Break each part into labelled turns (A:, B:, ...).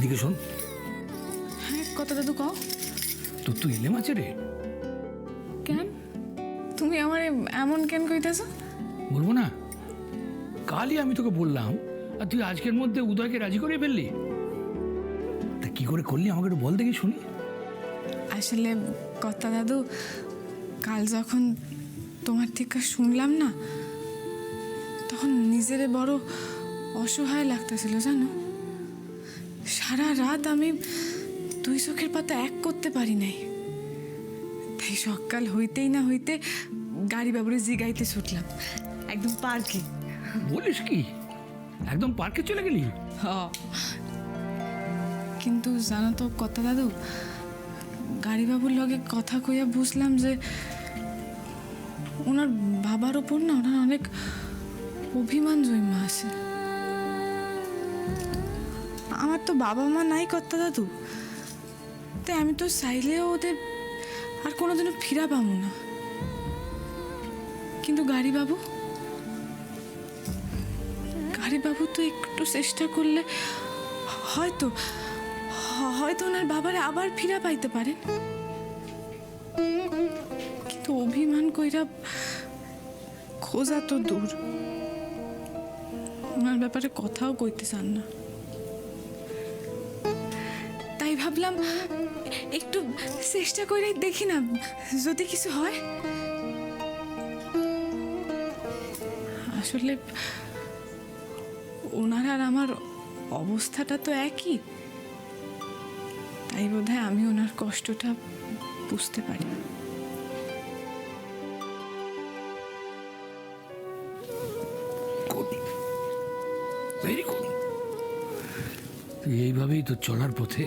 A: এদিকে শোন।
B: হ্যাঁ কথা দাদু কও।
A: তোর তো এলেম আছে রে।
B: কেন তুমি আমার এমন কেন কইতেছ?
A: বলবো না? কালই আমি তোকে বললাম, আর তুই আজকের মধ্যে উদয়কে রাজি করে ফেললি। তা কি করে করলি আমাকে একটু বল দেখি শুনি।
B: আসলে কথা দাদু, কাল যখন তোমার থেকে শুনলাম না, তখন নিজেরে বড় অসহায় লাগতেছিল জানো। সারা রাত আমি দুই চোখের পাতা এক করতে পারি নাই। তাই সকাল হইতেই না হইতে গাড়ি বাবুরে জিগাইতে ছুটলাম একদম পার্কে।
A: বলিস কি, একদম পার্কে চলে গেলি?
B: হ, কিন্তু জানো তো কথা দাদু, গাড়ি বাবুর লগে কথা কইয়া বুঝলাম যে ওনার বাবার ওপর না ওনার অনেক অভিমান জন্মা আছে। আমার তো বাবা মা নাই কথা দাদু, তাই আমি তো চাইলেও ওদের আর কোনোদিনও ফিরা পাবো না। কিন্তু গাড়ি বাবু তো একটু চেষ্টা করলে হয়তো হয়তো ওনার বাবারে আবার ফিরা পাইতে পারে। কিন্তু অভিমান কইরা খোঁজা তো দূর, ওনার ব্যাপারে কথাও কইতে চান না। তাই ভাবলাম একটু চেষ্টা করে দেখি না, যদি কিছু হয়। আসলে ওনার আর আমার অবস্থাটা তো একই, তাই বোধহয় আমি ওনার কষ্টটা বুঝতে পারি।
A: Very good. তুই এইভাবেই তো চলার পথে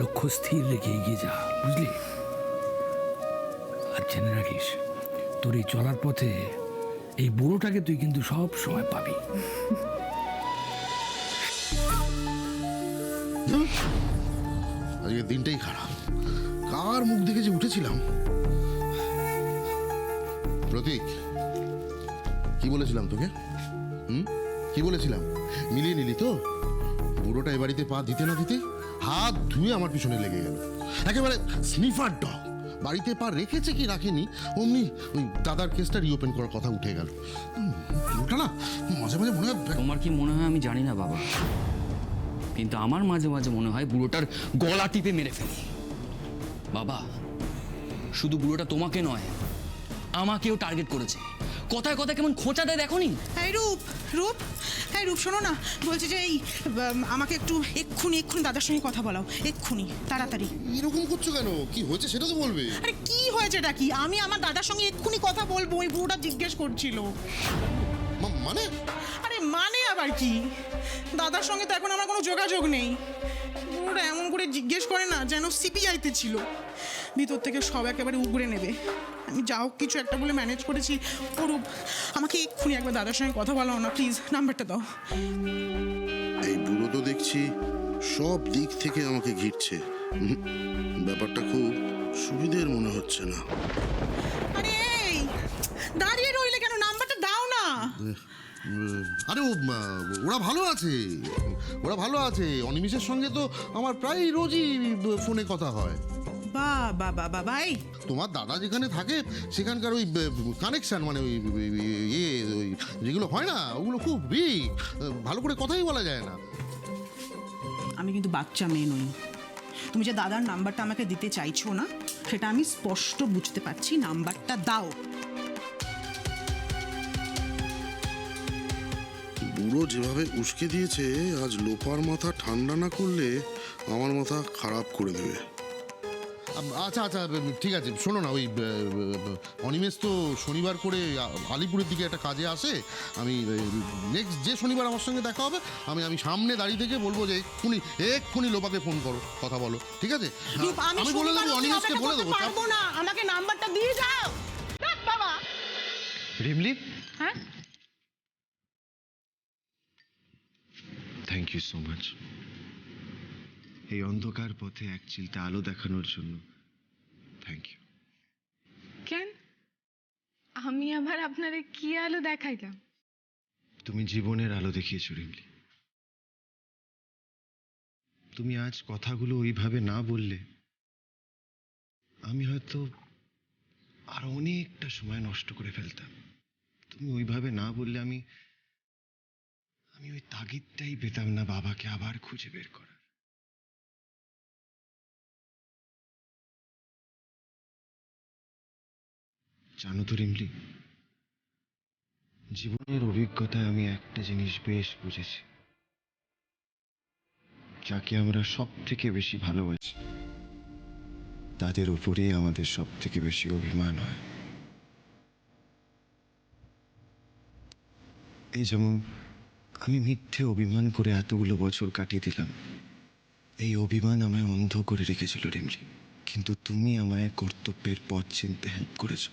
A: লক্ষ্য স্থির রেখে এগিয়ে যা, বুঝলি? আর জেনে রাখিস, তোর এই চলার পথে এই বুড়োটাকে তুই কিন্তু সব সময় পাবি।
C: আজকের দিনটাই খারাপ। কার মুখ দেখে যে উঠেছিলাম। প্রতীক, কি বলেছিলাম তোকে? কি বলেছিলাম? মিলিয়ে নিলি তো? বুড়োটা এ বাড়িতে পা দিতে না দিতে হাত ধুয়ে আমার পিছনে লেগে গেল। একেবারে স্নিফার ডগ। বাড়িতে পা রেখেছে কি রাখেনি, অমনি ওই দাদার কেসটা রিওপেন করার কথা উঠে গেল। বুড়োটা না মাঝে মাঝে মনে হয়।
D: তোমার কি মনে হয় আমি জানি না বাবা, কিন্তু আমার মাঝে মাঝে মনে হয় বুড়োটার গলা টিপে মেরে ফেলি। বাবা, শুধু বুড়োটা তোমাকে নয়, আমাকেও টার্গেট করেছে। কথায় কথায় কেমন খোঁচা দেয় দেখো নি?
E: এই রূপ, হ্যাঁ রূপ শোনো না, বলছি যে এই আমাকে একটু এক্ষুনি দাদার সঙ্গে কথা বলাও, এক্ষুনি তাড়াতাড়ি।
C: এরকম করছো কেন? কি হয়েছে সেটা তো বলবে।
E: আরে কি হয়েছেটা কি? আমি আমার দাদার সঙ্গে এক্ষুনি কথা বলবো, ওই বুড়োটা জিজ্ঞেস করছিল।
C: মানে?
E: আরে মানে আবার কি? দাদার সঙ্গে তো এখন আমার কোনো যোগাযোগ নেই। বুড়োটা এমন করে জিজ্ঞেস করে না যেন সিবিআইতে ছিল। ভিতর থেকে সব একেবারে উগড়ে নেবে। আমি যা হোক কিছু একটা বলে ম্যানেজ করেছি। অরূপ, আমাকে এক্ষুনি একবার দাদার সঙ্গে কথা বলাও না প্লিজ, নাম্বারটা দাও।
C: এই বুড়ো তো দেখছি সব দিক থেকে আমাকে ঘিরছে। ব্যাপারটা খুব সুবিধের মনে হচ্ছে না।
E: আরে এই দাঁড়িয়ে রইলে কেন? নাম্বারটা দাও না।
C: আরে ওরা ভালো আছে, ওরা ভালো আছে। অনিমেষের সঙ্গে তো আমার প্রায় রোজই ফোনে কথা হয়।
E: বাই
C: তোমার দাদা যেখানে থাকে সেখানকার ওই কানেকশন, মানে ওই ইয়ে ওই যেগুলো হয় না, ওগুলো খুব উইক, ভালো করে কথাই বলা যায় না।
E: আমি কিন্তু বাচ্চা মেয়ে নই। তুমি যে দাদার নাম্বারটা আমাকে দিতে চাইছো না, সেটা আমি স্পষ্ট বুঝতে পারছি। নাম্বারটা দাও।
C: বুড়ো যেভাবে উস্কে দিয়েছে, আজ লোপার মাথা ঠান্ডা না করলে আমার মাথা খারাপ করে দেবে। আচ্ছা আচ্ছা ঠিক আছে, শোনো না, ওই অনিমেষ তো শনিবার করে আলিপুরের দিকে একটা কাজে আসে। আমি নেক্সট যে শনিবার আমার সঙ্গে দেখা হবে, আমি সামনে দাঁড়িয়ে থেকে বলবো যে এক্ষুনি লোপাকে ফোন করো, কথা বলো, ঠিক আছে? আমি বলে দেবো, অনিমেষকে বলে দেবো।
E: পারবো না, আমাকে নাম্বারটা দিয়ে যাও বাবা।
F: রিমলি,
B: হ্যাঁ,
F: থ্যাংক ইউ সো মাচ। এই অন্ধকার পথে এক চিলতে আলো দেখানোর জন্য থ্যাংক ইউ।
B: কেন আমি আবার আপনারে কি আলো দেখাইলাম?
F: তুমি জীবনের আলো দেখিয়েছো রিমলি। তুমি আজ কথাগুলো ওইভাবে না বললে আমি হয়তো আর অনেকটা সময় নষ্ট করে ফেলতাম। তুমি ওইভাবে না বললে আমি ওই তাগিদটাই পেতাম না বাবাকে আবার খুঁজে বের করার। জানো তো রিমলি, জীবনের অভিজ্ঞতায় আমি একটা জিনিস বেশ বুঝেছি, যাকে আমরা সব থেকে বেশি ভালোবাসি তাদের উপরেই আমাদের সব থেকে বেশি অভিমান হয়। এই যেমন আমি মিথ্যে অভিমান করে এতগুলো বছর কাটিয়ে দিলাম, এই অভিমান আমায় অন্ধ করে রেখেছিল রিমলি, কিন্তু তুমি আমায় কর্তব্যের পথ চিনতে হেল্প করেছো।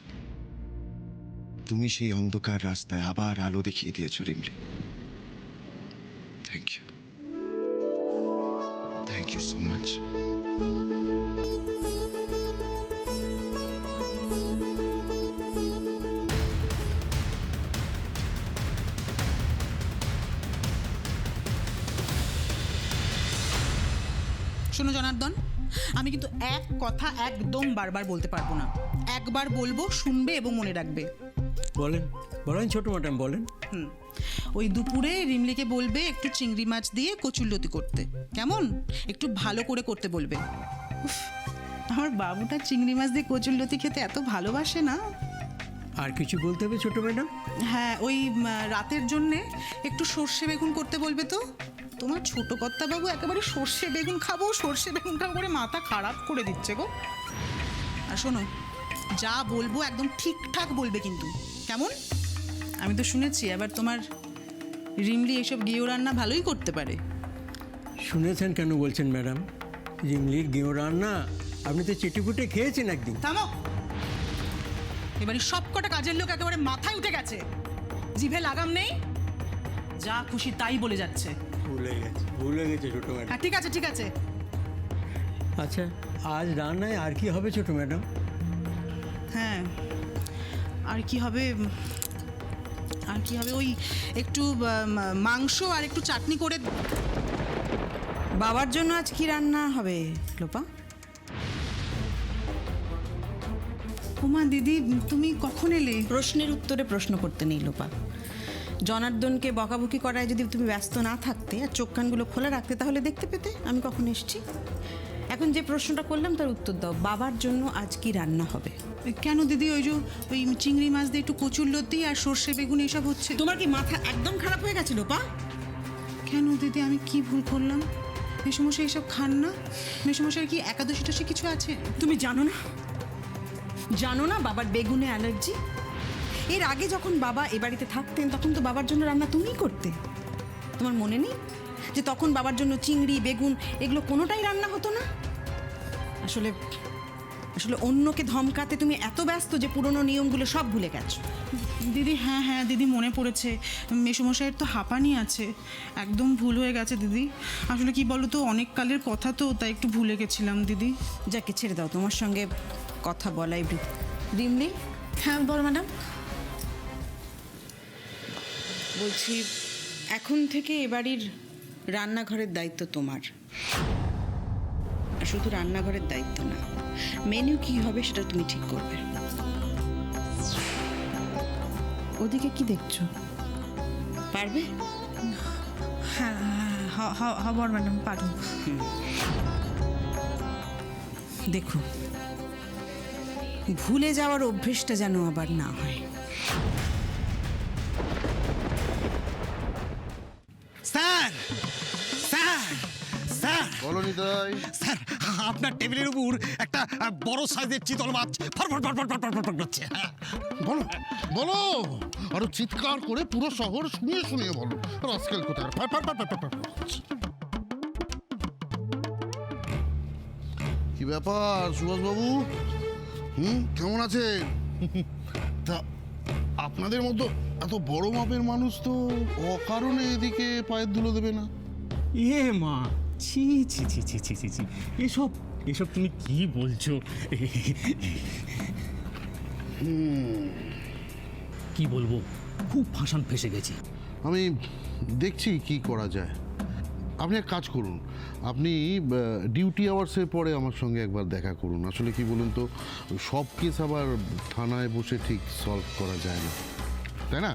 F: তুমি সেই অন্ধকার রাস্তায় আবার আলো দেখিয়ে দিয়েছো Rimli. Thank you, thank you so much.
E: শোনো জনার্দন, আমি কিন্তু এক কথা একদম বারবার বলতে পারবো না। একবার বলবো, শুনবে এবং মনে রাখবে।
G: বলেন বলেন ছোট ম্যাডাম বলেন।
E: ওই দুপুরে রিমলিকে বলবে একটু চিংড়ি মাছ দিয়ে কচুরলতি করতে, কেমন? একটু ভালো করে করতে বলবে। উফ, আমার বাবুটা চিংড়ি মাছ দিয়ে কচুরলতি খেতে এত ভালোবাসে না।
G: আর কিছু বলতে হবে ছোট ম্যাডাম?
E: হ্যাঁ, ওই রাতের জন্যে একটু সর্ষে বেগুন করতে বলবে তো। তোমার ছোট কর্তাবাবু একেবারে সর্ষে বেগুন খাবো করে মাথা খারাপ করে দিচ্ছে গো। আর শোনো, যা বলবো একদম ঠিকঠাক বলবে কিন্তু, কেমন? আমি তো শুনেছি আবার তোমার রিমলি এসব গেঁয়ো রান্না ভালোই করতে পারে।
G: শুনেছেন কেন বলছেন ম্যাডাম? রিমলির গেঁয়ো রান্না আপনি তো চেটেপুটে খেয়েছেন একদিন।
E: থামো, এবারে সব কটা কাজের লোক একেবারে মাথায় উঠে গেছে, জিভে লাগাম নেই, যা খুশি তাই বলে যাচ্ছে।
G: ভুলে গেছে ছোট ম্যাডাম।
E: হ্যাঁ, ঠিক আছে।
G: আচ্ছা, আজ রান্নায় আর কি হবে ছোট ম্যাডাম?
E: হ্যাঁ, আর কি হবে ওই একটু মাংস আর একটু চাটনি করে।
H: বাবার জন্য আজ কি রান্না হবে লোপা?
E: ওমা দিদি, তুমি কখন এলে?
H: প্রশ্নের উত্তরে প্রশ্ন করতে নেই লোপা। জনার্দনকে বকাবকি করায় যদি তুমি ব্যস্ত না থাকতে আর চোখ কানগুলো খোলা রাখতে, তাহলে দেখতে পেতে আমি কখন এসেছি। এখন যে প্রশ্নটা করলাম তার উত্তর দাও, বাবার জন্য আজ কি রান্না হবে?
E: কেন দিদি, ওই চিংড়ি মাছ দিয়ে একটু কচুরলতি আর সর্ষে বেগুন এসব হচ্ছে।
H: তোমার কি মাথা একদম খারাপ হয়ে গেছে লোপা?
E: কেন দিদি, আমি কি ভুল করলাম? মেসমশাই এসব খান না? মেসমশাই কি একাদশী টসী কিছু আছে?
H: তুমি জানো না বাবার বেগুনে অ্যালার্জি? এর আগে যখন বাবা এ বাড়িতে থাকতেন তখন তো বাবার জন্য রান্না তুমিই করতে। তোমার মনে নেই যে তখন বাবার জন্য চিংড়ি বেগুন এগুলো কোনোটাই রান্না হতো না? আসলে অন্যকে ধমকাতে তুমি এত ব্যস্ত যে পুরনো নিয়মগুলো সব ভুলে গেছো।
E: দিদি, হ্যাঁ দিদি, মনে পড়েছে। মেসমশাইয়ের তো হাঁপানি আছে, একদম ভুল হয়ে গেছে দিদি। আসলে কি বলো তো, অনেক কালের কথা তো, তাই একটু ভুলে গেছিলাম দিদি।
H: যাকে ছেড়ে দাও, তোমার সঙ্গে কথা বলাই রিমলি।
B: হ্যাঁ বড় ম্যাডাম।
H: বলছি, এখন থেকে এ বাড়ির রান্নাঘরের দায়িত্ব তোমার। আর শুধু রান্নাঘরের দায়িত্ব না, মেনু কি হবে সেটা তুমি ঠিক করবে। ওদিকে কি দেখছো? পারবে?
B: হ্যাঁ বড় ম্যাডাম, পারো।
H: দেখো, ভুলে যাওয়ার অভ্যেসটা যেন আবার না হয়।
I: স্যার স্যার স্যার
C: বলো নিতাই।
I: স্যার, আপনার টেবিলের উপর একটা বড় সাইজের চিতল মাছ ফটফট করছে।
C: বলো বলো, আরো চিৎকার করে পুরো শহর শুনিয়ে বলো। রাস্কেল কোথায়? কি ব্যাপার সুভাষবাবু? কেমন আছেন? তা আপনাদের মতো এত বড় মাপের মানুষ তো অকারণে এদিকে পায়ের ধুলো দেবে না।
I: এ মা, ছি ছি ছি ছি ছি ছি ছি, এসব তুমি কি বলছো?
A: কি বলবো, খুব ফাঁসান ফেসে গেছি।
C: আমি দেখছি কি করা যায়। আপনি এক কাজ করুন, আপনি ডিউটি আওয়ার্সের পরে আমার সঙ্গে একবার দেখা করুন। আসলে কি বলুন তো, সব কেস আবার থানায় বসে ঠিক সলভ করা যায় না, তাই না?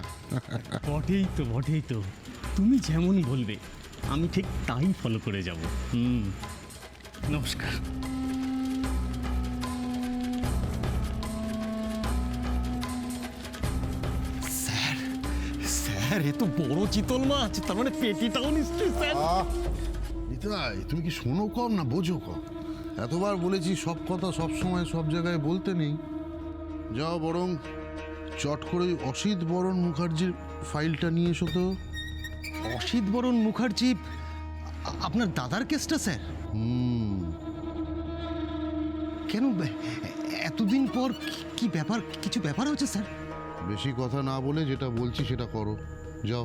I: বটেই তো তুমি যেমন বলবে আমি ঠিক তাই ফলো করে যাব। নমস্কার। স্যার এ তো বড় চিতল মাছ, তার মানে পেটিটাও নিশ্চয়ই স্যার।
C: নিতাই, তুমি কি শোনো কম না বোঝো কম? এতবার বলেছি সব কথা সব সময় সব জায়গায় বলতে নেই। যাও বরং চট করে ওই অসিত বরণ মুখার্জির ফাইলটা নিয়ে এসো তো।
I: অসিত বরণ মুখার্জি আপনার দাদার কেসটা স্যার? কেন এতদিন পর কি ব্যাপার, কিছু ব্যাপার হচ্ছে স্যার?
C: বেশি কথা না বলে যেটা বলছি সেটা করো। যাও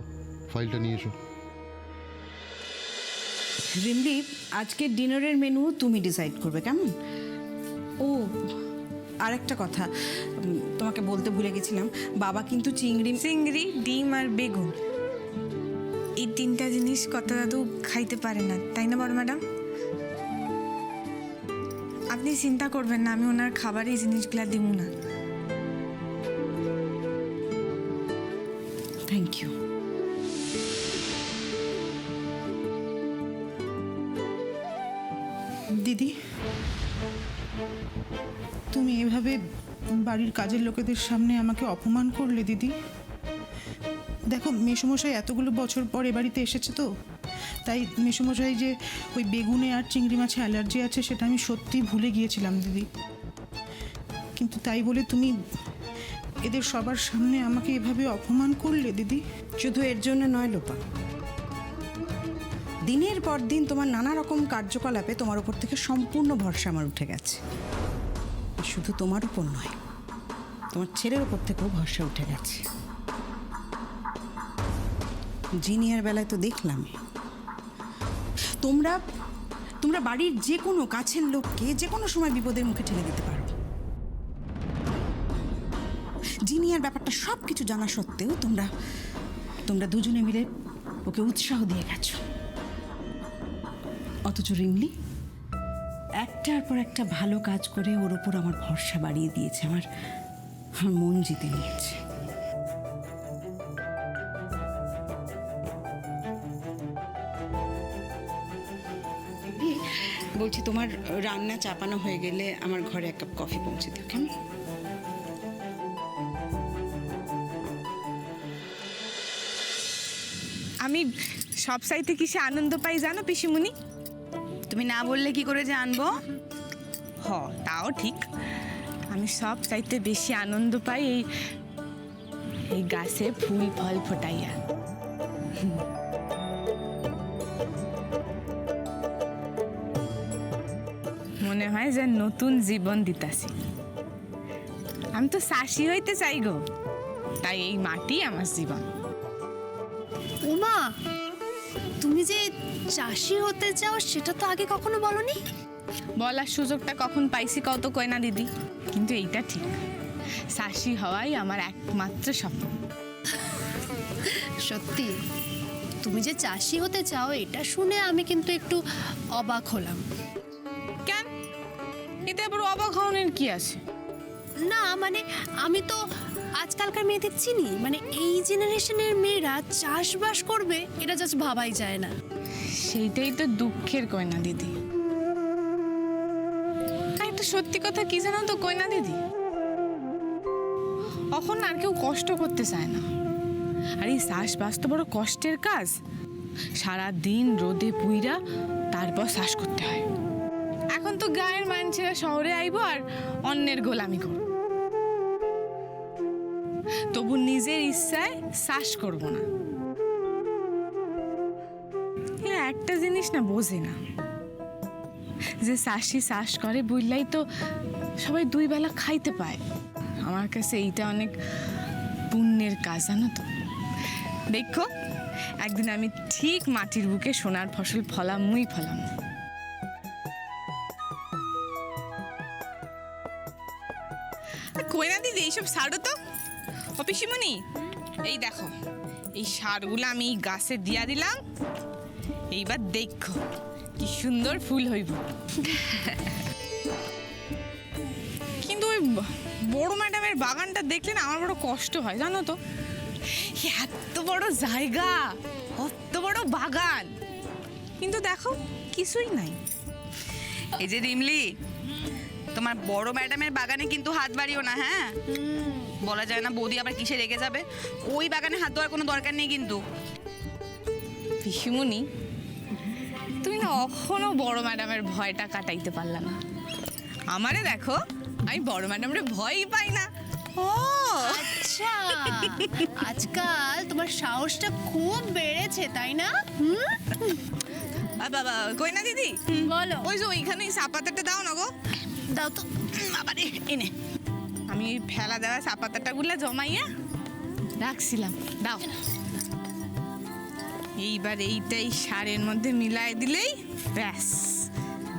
C: ফাইলটা নিয়ে এসো।
H: রিমলি, আজকের ডিনারের মেনু তুমি ডিসাইড করবে, কেমন? ও আর একটা কথা তোমাকে বলতে ভুলে গেছিলাম, বাবা কিন্তু
B: চিংড়ি, ডিম আর বেগুন, এই 3টা জিনিস কত দাদু খাইতে পারে না, তাই না বড় ম্যাডাম? আপনি চিন্তা করবেন না, আমি ওনার খাবারে এই জিনিসগুলা দিব না।
H: Thank you.
E: দিদি, তুমি এভাবে বাড়ির কাজের লোকেদের সামনে আমাকে অপমান করলে দিদি। দেখো, মেসোমশাই এতগুলো বছর পর এ বাড়িতে এসেছে, তো তাই মেসোমশাই যে ওই বেগুনে আর চিংড়ি মাছে অ্যালার্জি আছে সেটা আমি সত্যিই ভুলে গিয়েছিলাম দিদি। কিন্তু তাই বলে তুমি এদের সবার সামনে আমাকে এভাবে অপমান করলে দিদি।
H: শুধু এর জন্য নয় লোপা, দিনের পর দিন তোমার নানা রকম কার্যকলাপে তোমার উপর থেকে সম্পূর্ণ ভরসা আমার উঠে গেছে। শুধু তোমার উপর নয়, তোমার ছেলের উপর থেকেও ভরসা উঠে গেছে। জিনিয়ার বেলায় তো দেখলাম তোমরা তোমরা বাড়ির যে কোনো কাছের লোককে যে কোনো সময় বিপদের মুখে ঠেলে দিতে পারো। জিনিয়ার ব্যাপারটা সব কিছু জানা সত্ত্বেও তোমরা তোমরা দুজনে মিলে ওকে উৎসাহ দিয়ে গেছো। অথচ রিমলি একটার পর একটা ভালো কাজ করে ওর ওপর আমার ভরসা বাড়িয়ে দিয়েছে, আমার মন জিতে নিয়েছে। বলছি, তোমার রান্না চাপানো হয়ে গেলে আমার ঘরে 1 কাপ কফি পৌঁছে দিও, কেমন?
B: আমি সব চাইতে কিসে আনন্দ পাই জানো পিসিমণি?
J: তুমি না বললে কি করে জানবো?
B: তাও ঠিক। আমি সব চাইতে বেশি আনন্দ পাই এই গাছে ফুল ফল ফোটাইয়া। মনে হয় যে নতুন জীবন দিতাছি। আমি তো চাষি হইতে চাই গো, তাই এই মাটি আমার জীবন।
J: উমা, তুমি যে চাষি হতে চাও সেটা তো আগে কখনো বলনি।
B: বলার সুযোগটা কখন পাইছি কত কয় না দিদি, কিন্তু এইটা ঠিক, চাষি হওয়াই আমার একমাত্র স্বপ্ন।
J: সত্যি? তুমি যে চাষি হতে চাও এটা শুনে আমি কিন্তু একটু অবাক হলাম।
B: কেন? এতে আবার অবাক হওয়ার কি আছে?
J: না মানে আমি তো আজকালকার মেয়েদের চিনি, মানে এই জেনারেশনের মেয়েরা চাষবাস করবে এটা জাস্ট ভাবাই যায় না।
B: সেইটাই তো দুঃখের কয়না দিদি। আর একটা সত্যি কথা কি জানো তো কয়না দিদি, এখন আর কেউ কষ্ট করতে চায় না। আর এই চাষবাস তো বড় কষ্টের কাজ, সারা দিন রোদে পুইরা তারপর চাষ করতে হয়। এখন তো গায়ের মানুষেরা শহরে আইব আর অন্যের গোলামি করব, তবু নিজের ইচ্ছায় চাষ করব না। একটা জিনিস না বোঝে না, যে চাষি চাষ করে বুঝলাই তো সবাই 2 বেলা খাইতে পায়। আমার কাছে এইটা অনেক পুণ্যের কাজ, জানো তো। দেখো, একদিন আমি ঠিক মাটির বুকে সোনার ফসল ফলামই ফলাম। কই না দিদি, এইসব সারও তো। ও পিসিমণি, এই দেখো, এই সারগুলো আমি গাছে দিয়া দিলাম, এইবার দেখো কি সুন্দর ফুল হইব। কিন্তু ওই বড় ম্যাডামের বাগানটা দেখলে না আমার বড় কষ্ট হয়, জানো তো। এত বড় জায়গা, অত বড় বাগান, কিন্তু দেখো কিছুই নাই।
H: এই যে রিমলি, তোমার বড় ম্যাডামের বাগানে কিন্তু হাত বাড়িও না, হ্যাঁ? বলা যায় না বৌদি আবার কিসে রেগে যাবে। ওই বাগানে হাত দেওয়ার কোনো দরকার নেই কিন্তু।
B: পিসিমণি, তুমি না কখনো বড় ম্যাডামের ভয়টা কাটাইতে পারলা না। আমারে দেখো, আমি বড় ম্যাডামের ভয়ই পাই না।
H: ও
J: আচ্ছা, আজকাল তোমার সাহসটা খুব বেড়েছে, তাই না?
B: বাবা কই না দিদি,
J: বলো।
B: ওই যে ওইখানে চা পাতাটা দাও না গো।
J: দাও তো।
B: বাবারে এনে, আমি ওই ফেলা দেওয়া চা পাতাটা গুলা জমাইয়া রাখছিলাম, দাও। এইবার এইটাই সারের মধ্যে মিলাই দিলেই ব্যাস,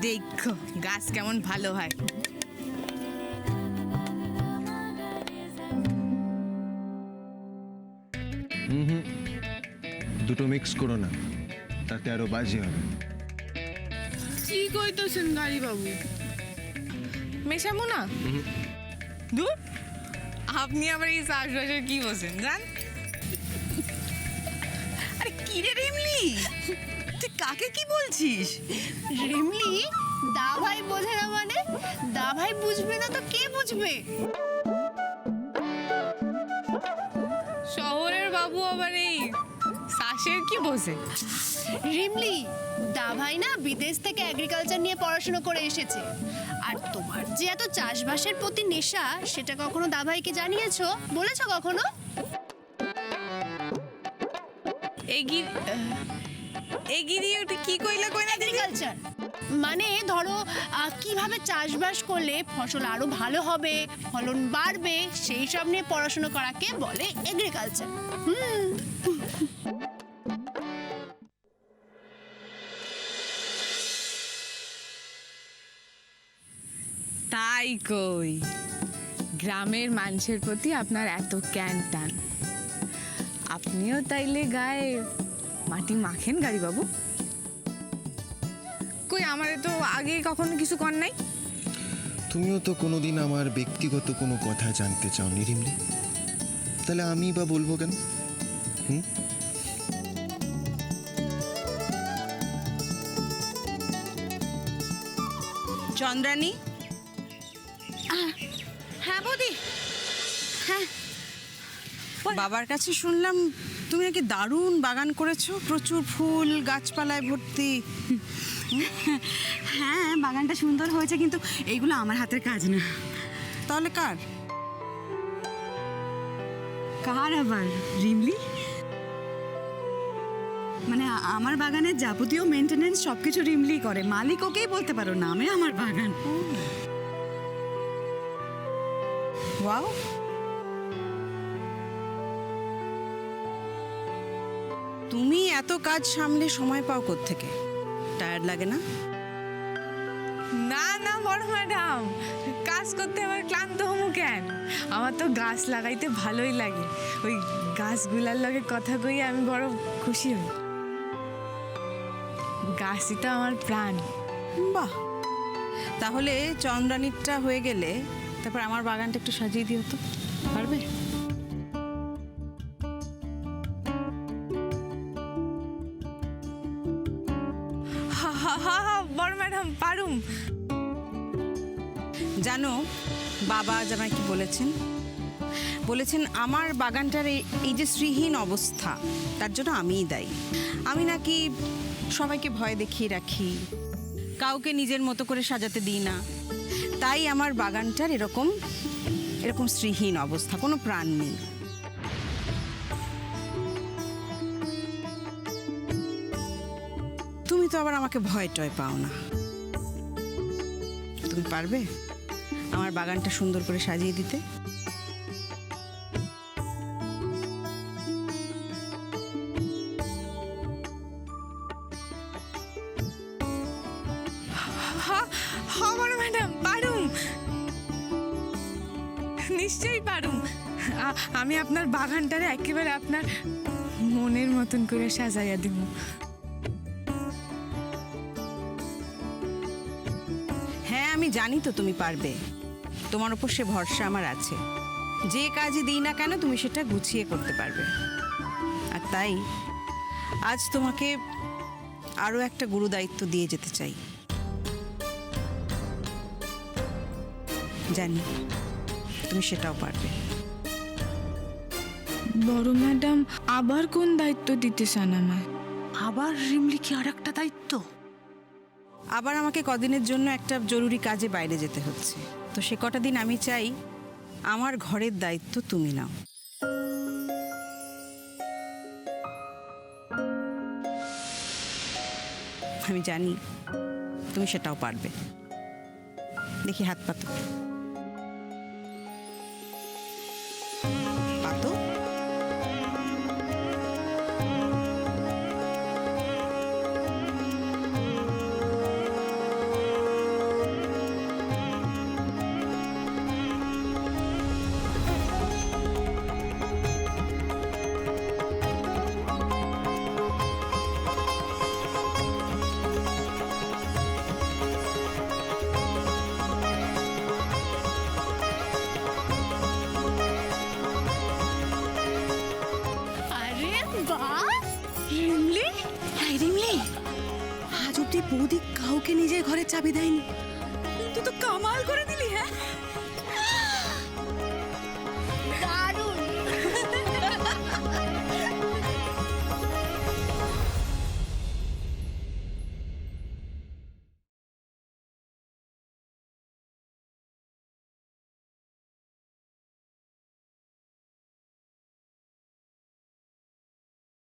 B: দেখো গাছ কেমন ভালো হয়।
F: দুটো মিক্স করো না, তাতে আরো বাজে হবে।
B: কি কইতেছেন গাড়ি বাবু? মেশামো না? দূর, আপনি আবার এই চাষবাসের কি বলছেন জান?
H: আরে কি রে রিমলি, তুই কাকে কি বলছিস?
J: রিমলি, দা ভাই বোঝে না মানে? দা ভাই বুঝবে না তো কে বুঝবে?
B: শহরের বাবু আবার এই চাষের কি বোঝে?
J: রিমলি, দা ভাই না বিদেশ থেকে এগ্রিকালচার নিয়ে পড়াশোনা করে এসেছে। আর তোমার যে এত চাষবাসের প্রতি নেশা, সেটা কখনো দা ভাইকে জানিয়েছো? বলেছো কখনো?
B: এগিরি ওটা কি কইলা কই না দিদি?
J: এগ্রিকালচার মানে ধরো কিভাবে চাষবাস করলে ফসল আরো ভালো হবে, ফলন বাড়বে, সেই সব নিয়ে পড়াশোনা করাকে বলে এগ্রিকালচার।
B: তাই কই, গ্রামের মানুষের প্রতি আপনার এত ক্যান টান, আপনিও তাইলে গায়ে মাটি মাখেন গাড়ি বাবু। কই আমারে তো আগে কখনো কিছু কর নাই।
F: তুমিও তো কোনোদিন আমার ব্যক্তিগত কোনো কথা জানতে চাওনি রিমলি, তাহলে আমি বা বলবো কেন?
H: চন্দ্রানী, হ্যাঁ বৌদি, হ্যাঁ। বাবার কাছে শুনলাম তুমি নাকি দারুণ বাগান করেছো, প্রচুর ফুল গাছপালায় ভর্তি।
K: হ্যাঁ, বাগানটা সুন্দর হয়েছে, কিন্তু এইগুলো আমার হাতের কাজ না।
H: তাহলে কার?
K: কার আবার? রিমলি। মানে আমার বাগানের যাবতীয় মেনটেনেন্স সবকিছু রিমলি করে। মালিক ওকেই বলতে পারো, নামে আমার বাগান।
H: ওয়াও, তুমি এত কাজ সামলে সময় পাও কোত্থেকে? টায়ার্ড লাগে না?
B: না না বড় ম্যাডাম, কাজ করতে আমার ক্লান্ত হমু কেন? আমার তো গাছ লাগাইতে ভালোই লাগে। ওই গাছগুলার লগে কথা কই আমি বড় খুশি হই। গাছই তো আমার প্রাণ।
H: বাহ, তাহলে চন্দ্রানীরটা হয়ে গেলে তারপর আমার বাগানটা একটু সাজিয়ে দিও তো, পারবে?
B: হা হা হা হা, বড় ম্যাডাম পারুম।
H: জানো বাবা আজ আমায় কি বলেছেন? বলেছেন আমার বাগানটার এই যে শ্রীহীন অবস্থা, তার জন্য আমিই দায়ী। আমি নাকি সবাইকে ভয় দেখিয়ে রাখি, কাউকে নিজের মতো করে সাজাতে দিই না, তাই আমার বাগানটার এরকম শ্রীহীন অবস্থা, কোনো প্রাণ নেই। তুমি তো আবার আমাকে ভয় টয় পাও না। তুমি পারবে আমার বাগানটা সুন্দর করে সাজিয়ে দিতে?
B: হ্যাঁ বড় ম্যাডাম, পারুম, নিশ্চয়ই পারুম। আমি আপনার বাগানটারে একেবারে আপনার মনের মতন করে সাজাইয়া দিব।
H: আমি জানি তো তুমি পারবে, তোমার উপর সে ভরসা আমার আছে। যে কাজই দিই না কেন তুমি সেটা গুছিয়ে করতে পারবে। আর তাই আজ তোমাকে আরও একটা গুরু দায়িত্ব দিয়ে যেতে চাই। জানি তুমি সেটাও পারবে।
B: বড় ম্যাডাম আবার কোন দায়িত্ব দিতে চান আমায়?
K: আবার রিমলি কি আর একটা দায়িত্ব?
H: আবার আমাকে কদিনের জন্য একটা জরুরি কাজে বাইরে যেতে হচ্ছে, তো সে কটা দিন আমি চাই আমার ঘরের দায়িত্ব তুমি নাও। আমি জানি তুমি সেটাও পারবে। দেখি হাত পাতো। পাতো।
J: আরে বাহ!
K: রিমলি, হ্যাঁ রিমলি, আজ অব্দি বৌদি কাউকে নিজের ঘরে চাবি দেয়নি।